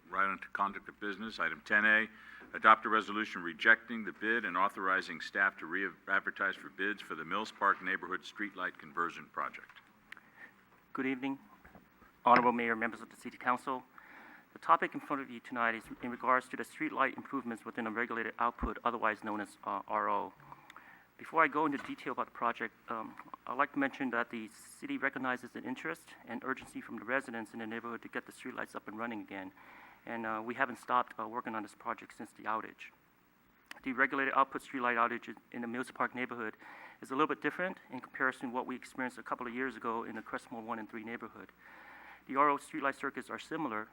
right on to conduct of business. Item 10A, adopt a resolution rejecting the bid and authorizing staff to re-advertise for bids for the Mills Park Neighborhood Streetlight Conversion Project. Good evening, Honorable Mayor, members of the City Council. The topic in front of you tonight is in regards to the streetlight improvements within a regulated output, otherwise known as RO. Before I go into detail about the project, I'd like to mention that the city recognizes an interest and urgency from the residents in the neighborhood to get the streetlights up and running again. And we haven't stopped working on this project since the outage. The regulated output streetlight outage in the Mills Park neighborhood is a little bit different in comparison to what we experienced a couple of years ago in the Crestmore 1 and 3 neighborhood. The RO streetlight circuits are similar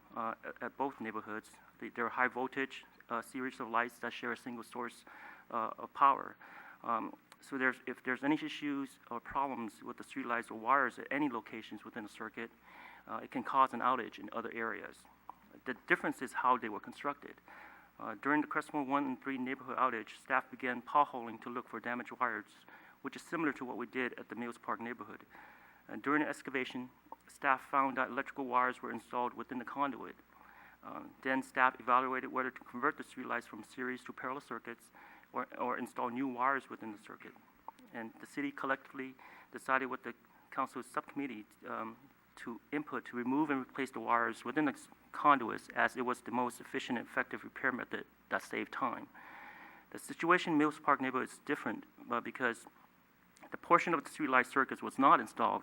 at both neighborhoods. They're high voltage series of lights that share a single source of power. So if there's any issues or problems with the streetlights or wires at any locations within the circuit, it can cause an outage in other areas. The difference is how they were constructed. During the Crestmore 1 and 3 neighborhood outage, staff began potholing to look for damaged wires, which is similar to what we did at the Mills Park neighborhood. During the excavation, staff found that electrical wires were installed within the conduit. Then staff evaluated whether to convert the streetlights from series to parallel circuits or install new wires within the circuit. And the city collectively decided with the council's subcommittee to input to remove and replace the wires within the conduits, as it was the most efficient and effective repair method that saved time. The situation in Mills Park neighborhood is different because the portion of the streetlight circuits was not installed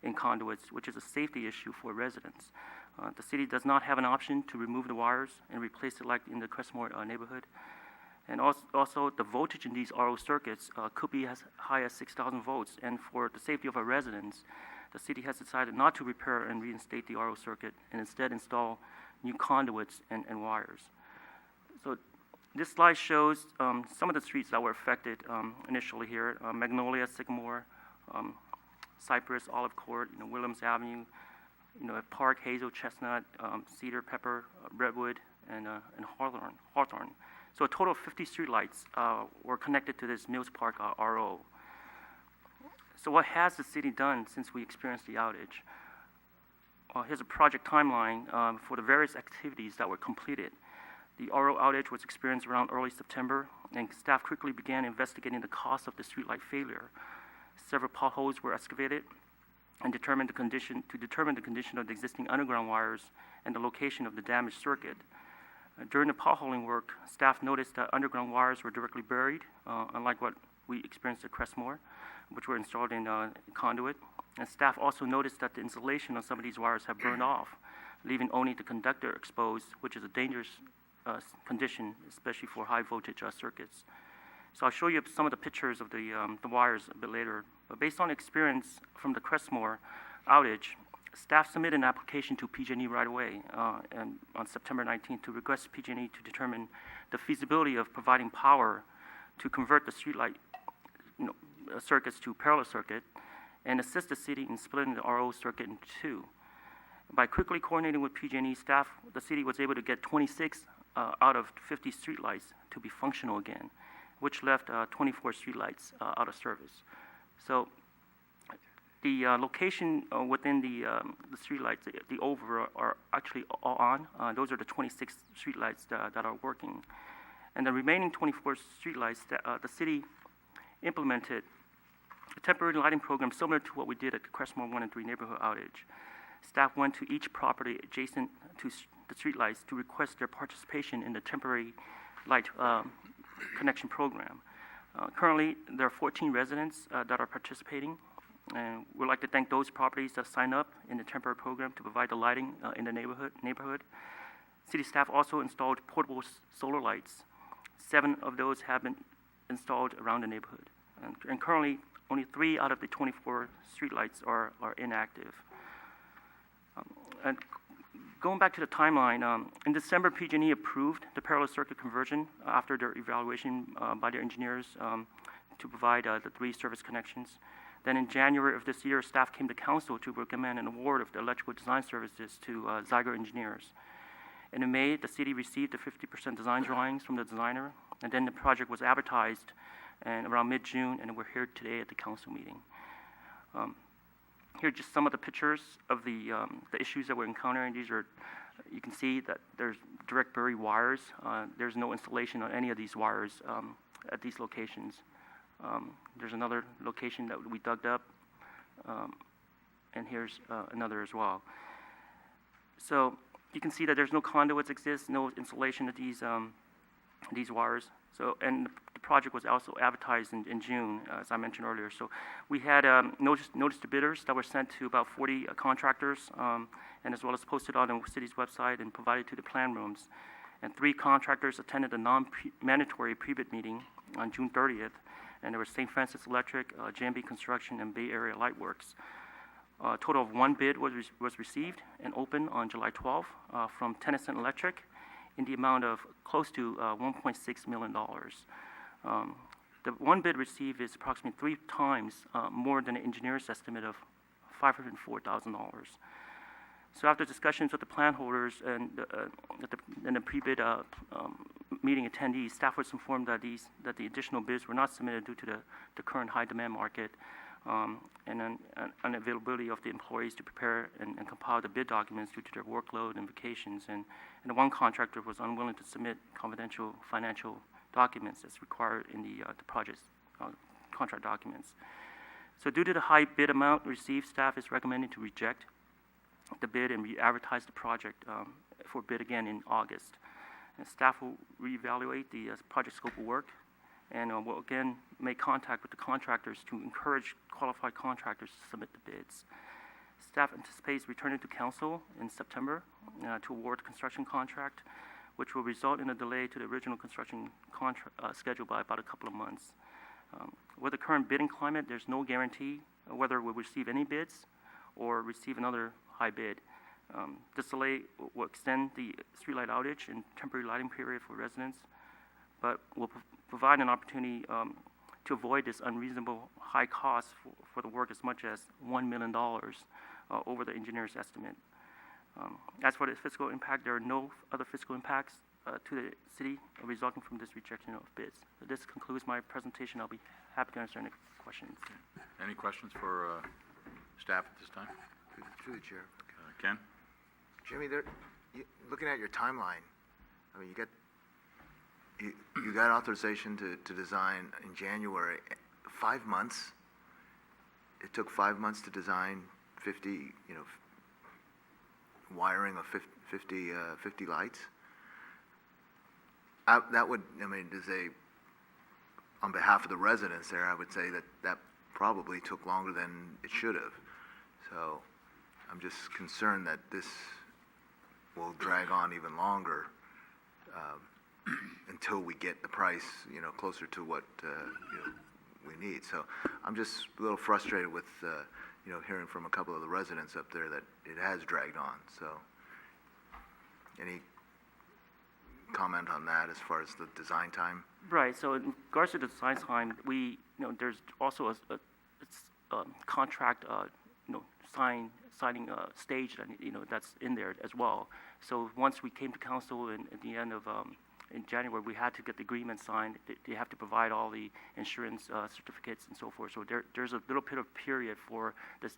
in conduits, which is a safety issue for residents. The city does not have an option to remove the wires and replace it like in the Crestmore neighborhood. And also the voltage in these RO circuits could be as high as 6,000 volts. And for the safety of our residents, the city has decided not to repair and reinstate the RO circuit and instead install new conduits and wires. So this slide shows some of the streets that were affected initially here: Magnolia, Sycamore, Cypress, Olive Court, Williams Avenue, Park, Hazel, Chestnut, Cedar, Pepper, Redwood, and Hawthorne. So a total of 50 streetlights were connected to this Mills Park RO. So what has the city done since we experienced the outage? Here's a project timeline for the various activities that were completed. The RO outage was experienced around early September, and staff quickly began investigating the cause of the streetlight failure. Several potholes were excavated and determine the condition of the existing underground wires and the location of the damaged circuit. During the potholing work, staff noticed that underground wires were directly buried, unlike what we experienced at Crestmore, which were installed in conduit. And staff also noticed that the insulation on some of these wires have burned off, leaving only the conductor exposed, which is a dangerous condition, especially for high voltage circuits. So I'll show you some of the pictures of the wires a bit later. But based on experience from the Crestmore outage, staff submitted an application to PG&E right away and on September 19th to request PG&E to determine the feasibility of providing power to convert the streetlight circuits to parallel circuit and assist the city in splitting the RO circuit in two. By quickly coordinating with PG&E staff, the city was able to get 26 out of 50 streetlights to be functional again, which left 24 streetlights out of service. So the location within the streetlights, the over, are actually all on. Those are the 26 streetlights that are working. And the remaining 24 streetlights, the city implemented a temporary lighting program similar to what we did at the Crestmore 1 and 3 neighborhood outage. Staff went to each property adjacent to the streetlights to request their participation in the temporary light connection program. Currently, there are 14 residents that are participating, and we'd like to thank those properties that signed up in the temporary program to provide the lighting in the neighborhood. City staff also installed portable solar lights. 7 of those have been installed around the neighborhood. And currently, only 3 out of the 24 streetlights are inactive. And going back to the timeline, in December, PG&E approved the parallel circuit conversion after their evaluation by their engineers to provide the 3 service connections. Then in January of this year, staff came to council to recommend an award of the electrical design services to Zyger Engineers. And in May, the city received the 50% design drawings from the designer, and then the project was advertised and around mid-June, and we're here today at the council meeting. Here are just some of the pictures of the issues that we're encountering. These are You can see that there's direct buried wires. There's no installation on any of these wires at these locations. There's another location that we dug up, and here's another as well. So you can see that there's no conduits exist, no installation of these wires. So, and the project was also advertised in June, as I mentioned earlier. So we had notice to bidders that were sent to about 40 contractors, and as well as posted on the city's website and provided to the plan rooms. And 3 contractors attended a non-mandatory pre-bid meeting on June 30th, and there was St. Francis Electric, JMB Construction, and Bay Area Lightworks. A total of 1 bid was received and opened on July 12th from Tennyson Electric in the amount of close to $1.6 million. The 1 bid received is approximately 3 times more than the engineer's estimate of $504,000. So after discussions with the plan holders and the pre-bid meeting attendees, staff was informed that the additional bids were not submitted due to the current high demand market and unavailability of the employees to prepare and compile the bid documents due to their workload and vacations. And the one contractor was unwilling to submit confidential financial documents as required in the project's contract documents. So due to the high bid amount received, staff is recommending to reject the bid and re-advertise the project for bid again in August. And staff will reevaluate the project scope of work and will again make contact with the contractors to encourage qualified contractors to submit the bids. Staff anticipates returning to council in September to award the construction contract, which will result in a delay to the original construction schedule by about a couple of months. With the current bidding climate, there's no guarantee whether we'll receive any bids or receive another high bid. This delay will extend the streetlight outage and temporary lighting period for residents, but will provide an opportunity to avoid this unreasonable high cost for the work as much as $1 million over the engineer's estimate. As for the fiscal impact, there are no other fiscal impacts to the city resulting from this rejection of bids. So this concludes my presentation. I'll be happy to answer any questions. Any questions for staff at this time? Through the chair. Ken? Jimmy, looking at your timeline, I mean, you got authorization to design in January. 5 months. It took 5 months to design 50, wiring of 50 lights. That would, on behalf of the residents there, I would say that probably took longer than it should have. So I'm just concerned that this will drag on even longer until we get the price, closer to what we need. So I'm just a little frustrated with, hearing from a couple of the residents up there that it has dragged on. So any comment on that as far as the design time? Right. So in regards to the design time, there's also a contract, signing stage that that's in there as well. So once we came to council at the end of in January, we had to get the agreement signed. They have to provide all the insurance certificates and so forth. So there's a little bit of period for the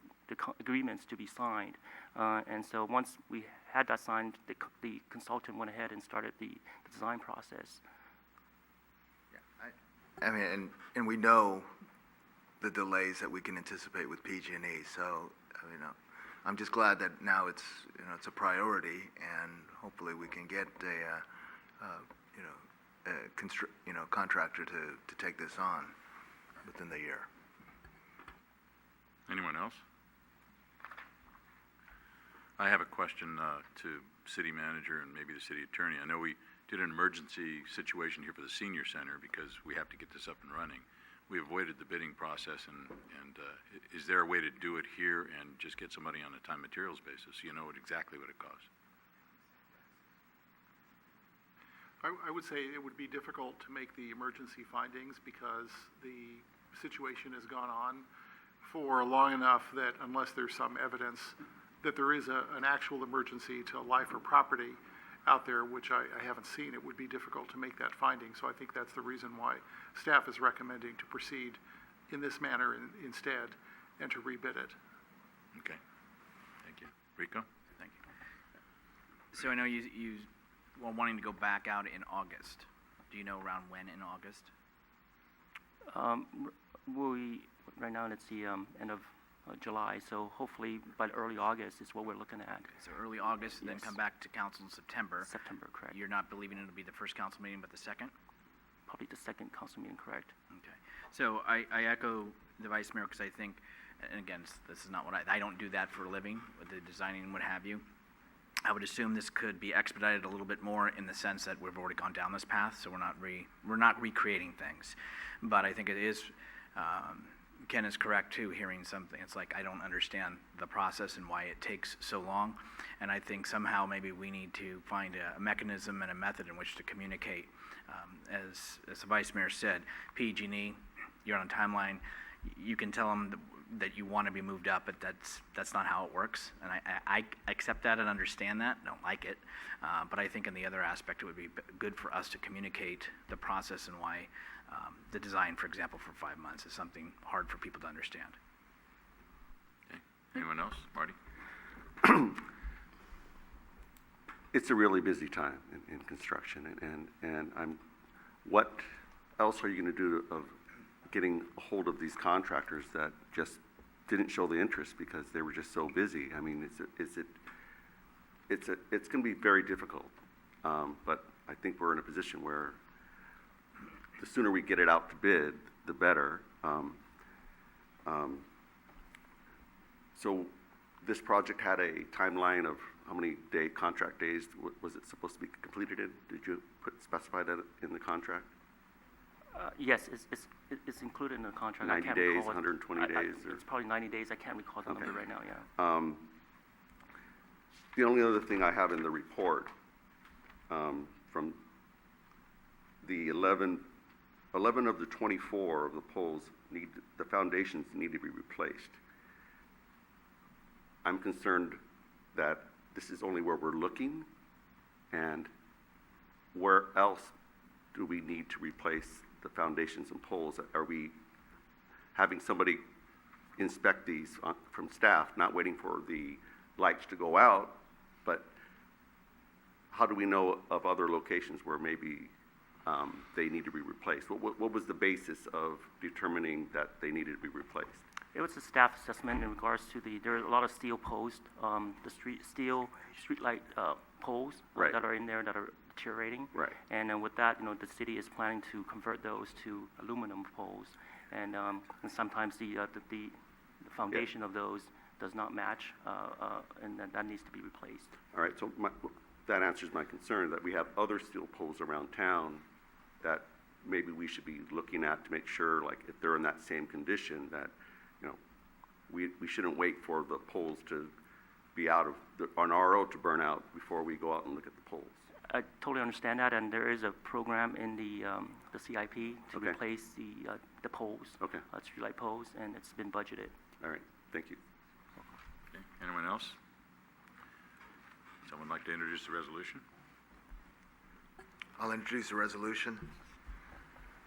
agreements to be signed. And so once we had that signed, the consultant went ahead and started the design process. Yeah, and we know the delays that we can anticipate with PG&E. So, I'm just glad that now it's a priority, and hopefully we can get a contractor to take this on within the year. Anyone else? I have a question to city manager and maybe the city attorney. I know we did an emergency situation here for the senior center because we have to get this up and running. We avoided the bidding process, and is there a way to do it here and just get somebody on a time materials basis so you know exactly what it costs? I would say it would be difficult to make the emergency findings because the situation has gone on for long enough that unless there's some evidence that there is an actual emergency to life or property out there, which I haven't seen, it would be difficult to make that finding. So I think that's the reason why staff is recommending to proceed in this manner instead and to rebid it. Okay. Thank you. Rico? Thank you. So I know you were wanting to go back out in August. Do you know around when in August? Right now, it's the end of July, so hopefully by early August is what we're looking at. So early August, then Yes. come back to council in September. September, correct. You're not believing it'll be the first council meeting, but the second? Probably the second council meeting, correct. Okay. So I echo the vice mayor, because I think, and again, this is not what I don't do that for a living, with the designing and what have you. I would assume this could be expedited a little bit more in the sense that we've already gone down this path, so we're not recreating things. But I think it is, Ken is correct too, hearing something, it's like, I don't understand the process and why it takes so long. And I think somehow maybe we need to find a mechanism and a method in which to communicate. As the vice mayor said, PG&E, you're on a timeline, you can tell them that you want to be moved up, but that's not how it works. And I accept that and understand that, don't like it. But I think in the other aspect, it would be good for us to communicate the process and why the design, for example, for 5 months is something hard for people to understand. Okay. Anyone else? Marty? It's a really busy time in construction, and what else are you going to do of getting a hold of these contractors that just didn't show the interest because they were just so busy? I mean, it's going to be very difficult, but I think we're in a position where the sooner we get it out to bid, the better. So this project had a timeline of how many contract days was it supposed to be completed in? Did you specify that in the contract? Yes, it's included in the contract. 90 I can't days, recall it. 120 days, or- It's probably 90 days. I can't recall the Okay. number right now, yeah. The only other thing I have in the report, from the 11 of the 24 of the poles the foundations need to be replaced. I'm concerned that this is only where we're looking, and where else do we need to replace the foundations and poles? Are we having somebody inspect these from staff, not waiting for the lights to go out, but how do we know of other locations where maybe they need to be replaced? What was the basis of determining that they needed to be replaced? It was a staff assessment in regards to there are a lot of steel posts, the street light poles Right. that are in there that are deteriorating. Right. And with that, the city is planning to convert those to aluminum poles. And sometimes the foundation of those does not match, and that needs to be replaced. All right, so that answers my concern that we have other steel poles around town that maybe we should be looking at to make sure, like, if they're in that same condition, that, we shouldn't wait for the poles to be out of, an RO to burn out before we go out and look at the poles. I totally understand that, and there is a program in the CIP to Okay. replace the poles, Okay. streetlight poles, and it's been budgeted. All right, thank you. Okay. Anyone else? Someone like to introduce the resolution? I'll introduce a resolution.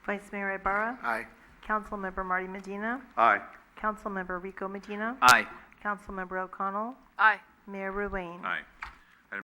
Vice Mayor Ibarra, Aye. Councilmember Marty Medina, Aye. Councilmember Rico Medina, Aye. Councilmember O'Connell, Aye. Mayor Ruane. Aye.